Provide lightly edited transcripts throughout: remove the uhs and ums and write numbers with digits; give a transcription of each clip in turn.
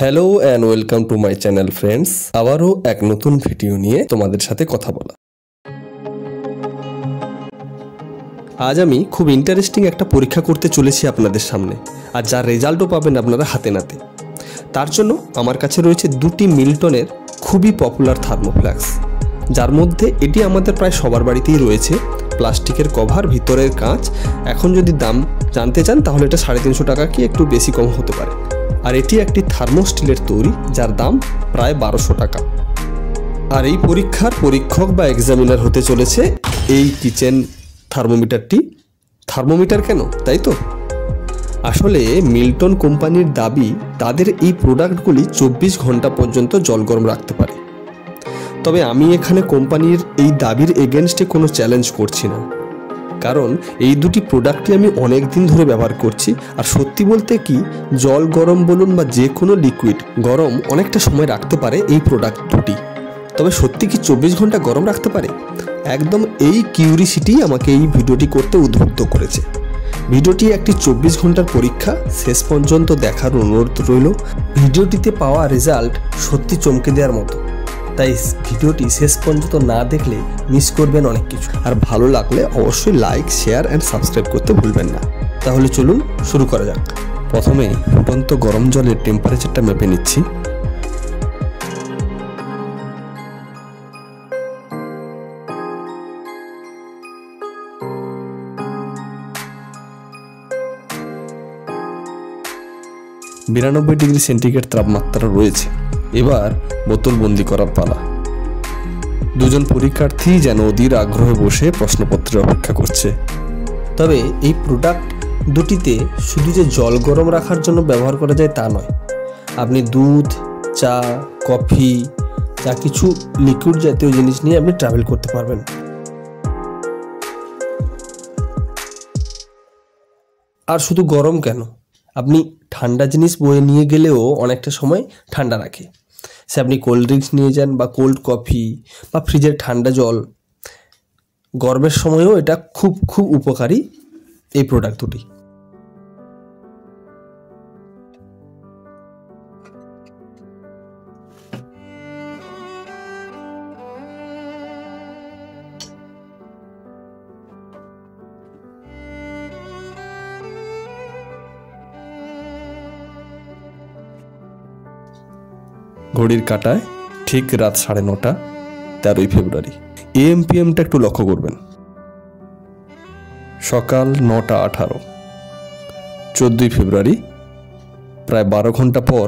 Hello and welcome to my channel friends. আবারও এক নতুন ভিডিও নিয়ে তোমাদের সাথে কথা বলা। আজ আমি খুব ইন্টারেস্টিং একটা পরীক্ষা করতে চলেছি আপনাদের সামনে, আর যার রেজাল্টও পাবেন আপনারা হাতে নাতে। তার জন্য আমার কাছে রয়েছে দুটি মিল্টনের খুবই পপুলার থার্মোফ্ল্যাক্স, যার মধ্যে এটি আমাদের প্রায় সবার বাড়িতেই রয়েছে। প্লাস্টিকের কভার, ভিতরের কাঁচ। এখন যদি দাম জানতে চান তাহলে এটা 350 টাকা কি একটু বেশি কম হতে পারে। আর এটি একটি থার্মোস্টিলের তৈরি, যার দাম প্রায় 1200 টাকা। আর এই পরীক্ষার পরীক্ষক বা এক্সামিনার হতে চলেছে এই কিচেন থার্মোমিটারটি। থার্মোমিটার কেন, তাই তো? আসলে মিল্টন কোম্পানির দাবি তাদের এই প্রোডাক্টগুলি 24 ঘন্টা পর্যন্ত জল গরম রাখতে পারে। তবে আমি এখানে কোম্পানির এই দাবির এগেনস্টে কোনো চ্যালেঞ্জ করছি না, কারণ এই দুটি প্রোডাক্টই আমি অনেক দিন ধরে ব্যবহার করছি। আর সত্যি বলতে কি, জল গরম বলুন বা যে কোনো লিকুইড গরম অনেকটা সময় রাখতে পারে এই প্রোডাক্ট দুটি। তবে সত্যি কি 24 ঘন্টা গরম রাখতে পারে? একদম এই কিউরিসিটি আমাকে এই ভিডিওটি করতে উদ্বুদ্ধ করেছে। ভিডিওটি একটি 24 ঘন্টার পরীক্ষা, শেষ পর্যন্ত দেখার অনুরোধ রইল। ভিডিওটিতে পাওয়া রেজাল্ট সত্যি চমকে দেওয়ার মতো, তাই ভিডিওটি শেষ পর্যন্ত না দেখলে মিস করবেন অনেক কিছু। আর ভালো লাগলে অবশ্যই লাইক, শেয়ার অ্যান্ড সাবস্ক্রাইব করতে ভুলবেন না। তাহলে চলুন শুরু করা যাক। প্রথমে ফুটন্ত গরম জলের টেম্পারেচারটা মেপে নিচ্ছি। (92°C) তাপমাত্রা রয়েছে। এবার বোতল বন্দি করার পালা। দুজন পরীক্ষার্থী যেন অধীর আগ্রহে বসে প্রশ্নপত্রের অপেক্ষা করছে। তবে এই প্রোডাক্ট দুটিতে শুধু যে জল গরম রাখার জন্য ব্যবহার করা যায় তা নয়, আপনি দুধ, চা, কফি, যা কিছু লিকুইড জাতীয় জিনিস নিয়ে আপনি ট্রাভেল করতে পারবেন। আর শুধু গরম কেন, আপনি ঠান্ডা জিনিস বয়ে নিয়ে গেলেও অনেকটা সময় ঠান্ডা রাখে। সে আপনি কোল্ড ড্রিঙ্কস নিয়ে যান বা কোল্ড কফি বা ফ্রিজের ঠান্ডা জল, গরমের সময়ও এটা খুব খুব উপকারী এই প্রোডাক্ট দুটি। ঘড়ির কাঁটায় ঠিক রাত 9:30, 13 ফেব্রুয়ারি। AM PM-টা একটু লক্ষ্য করবেন। সকাল 9:18, 14 ফেব্রুয়ারি। প্রায় 12 ঘন্টা পর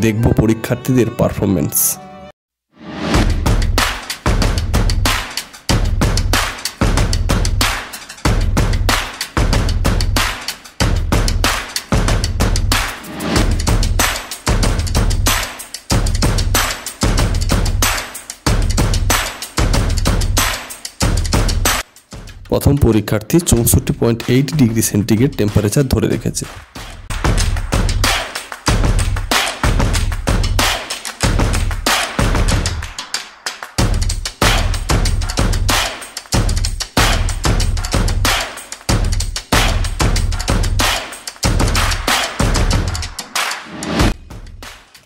দেখব পরীক্ষার্থীদের পারফরমেন্স। প্রথম পরীক্ষার্থী 64.8°C টেম্পারেচার ধরে রেখেছে।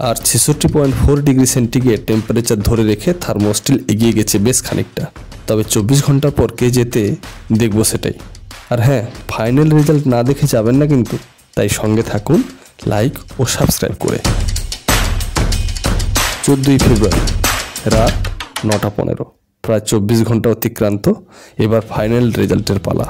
আর 66.4°C টেম্পারেচার ধরে রেখে থার্মোস্টিল এগিয়ে গেছে বেশ খানিকটা। তবে 24 ঘন্টার পর কে যেতে দেখব সেটাই। আর হ্যাঁ, ফাইনাল রেজাল্ট না দেখে যাবেন না কিন্তু, তাই সঙ্গে থাকুন লাইক ও সাবস্ক্রাইব করে। 14 ফেব্রুয়ারি, রাত 9:15, প্রায় 24 ঘন্টা অতিক্রান্ত। এবার ফাইনাল রেজাল্টের পালা।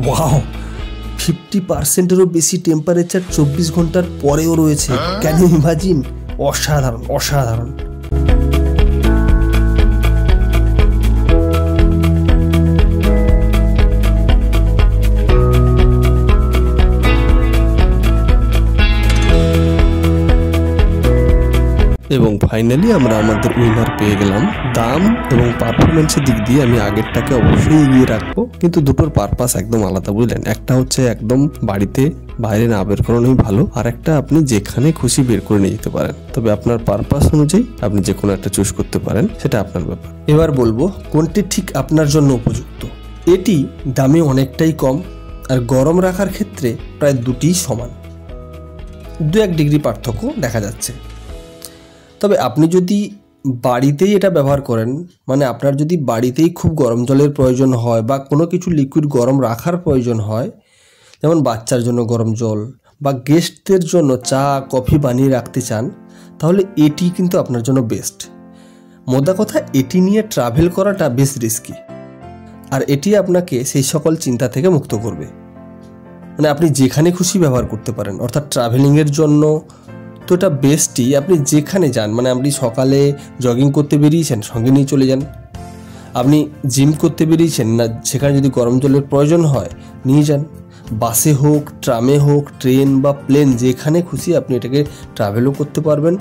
ওয়াও, 50%-এরও বেশি টেম্পারেচার 24 ঘন্টার পরেও রয়েছে। Can you imagine? অসাধারণ, অসাধারণ। এবং ফাইনালি আমরা আমাদের উইনার পেয়ে গেলাম। দাম এবং পারফরমেন্সের দিক দিয়ে আমি আগেরটাকে অবশ্যই এগিয়ে রাখবো, কিন্তু দুটোর পারপাস একদম আলাদা, বুঝলেন? একটা হচ্ছে একদম বাড়িতে বাইরে না বের করানোই ভালো, আর একটা আপনি যেখানে খুশি বের করে নিয়ে যেতে পারেন। তবে আপনার পারপাস অনুযায়ী আপনি যে কোনো একটা চুজ করতে পারেন, সেটা আপনার ব্যাপার। এবার বলবো কোনটি ঠিক আপনার জন্য উপযুক্ত। এটি দামে অনেকটাই কম, আর গরম রাখার ক্ষেত্রে প্রায় দুটিই সমান, 2-1 ডিগ্রি পার্থক্য দেখা যাচ্ছে। তবে আপনি যদি বাড়িতেই এটা ব্যবহার করেন, মানে আপনার যদি বাড়িতেই খুব গরম জলের প্রয়োজন হয় বা কোনো কিছু লিকুইড গরম রাখার প্রয়োজন হয়, যেমন বাচ্চার জন্য গরম জল বা গেস্টদের জন্য চা কফি বানিয়ে রাখতে চান, তাহলে এটি কিন্তু আপনার জন্য বেস্ট। মোদ্দা কথা, এটি নিয়ে ট্রাভেল করাটা বেশ রিস্কি, আর এটি আপনাকে সেই সকল চিন্তা থেকে মুক্ত করবে। মানে আপনি যেখানে খুশি ব্যবহার করতে পারেন, অর্থাৎ ট্রাভেলিংয়ের জন্য তো এটা বেস্টই। আপনি যেখানে যান, মানে আপনি সকালে জগিং করতে বেরিয়েছেন, সঙ্গে নিয়ে চলে যান। আপনি জিম করতে বেরিয়েছেন না, সেখানে যদি গরম জলের প্রয়োজন হয় নিয়ে যান। বাসে হোক, ট্রামে হোক, ট্রেন বা প্লেন, যেখানে খুশি আপনি এটাকে ট্রাভেলও করতে পারবেন।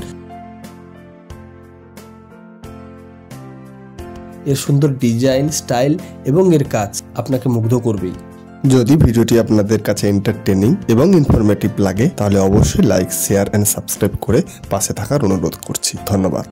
এর সুন্দর ডিজাইন, স্টাইল এবং এর কাজ আপনাকে মুগ্ধ করবেই। যদি ভিডিওটি আপনাদের কাছে এন্টারটেইনিং এবং ইনফরমেটিভ লাগে, তাহলে অবশ্যই লাইক, শেয়ার এন্ড সাবস্ক্রাইব করে পাশে থাকার অনুরোধ করছি। ধন্যবাদ।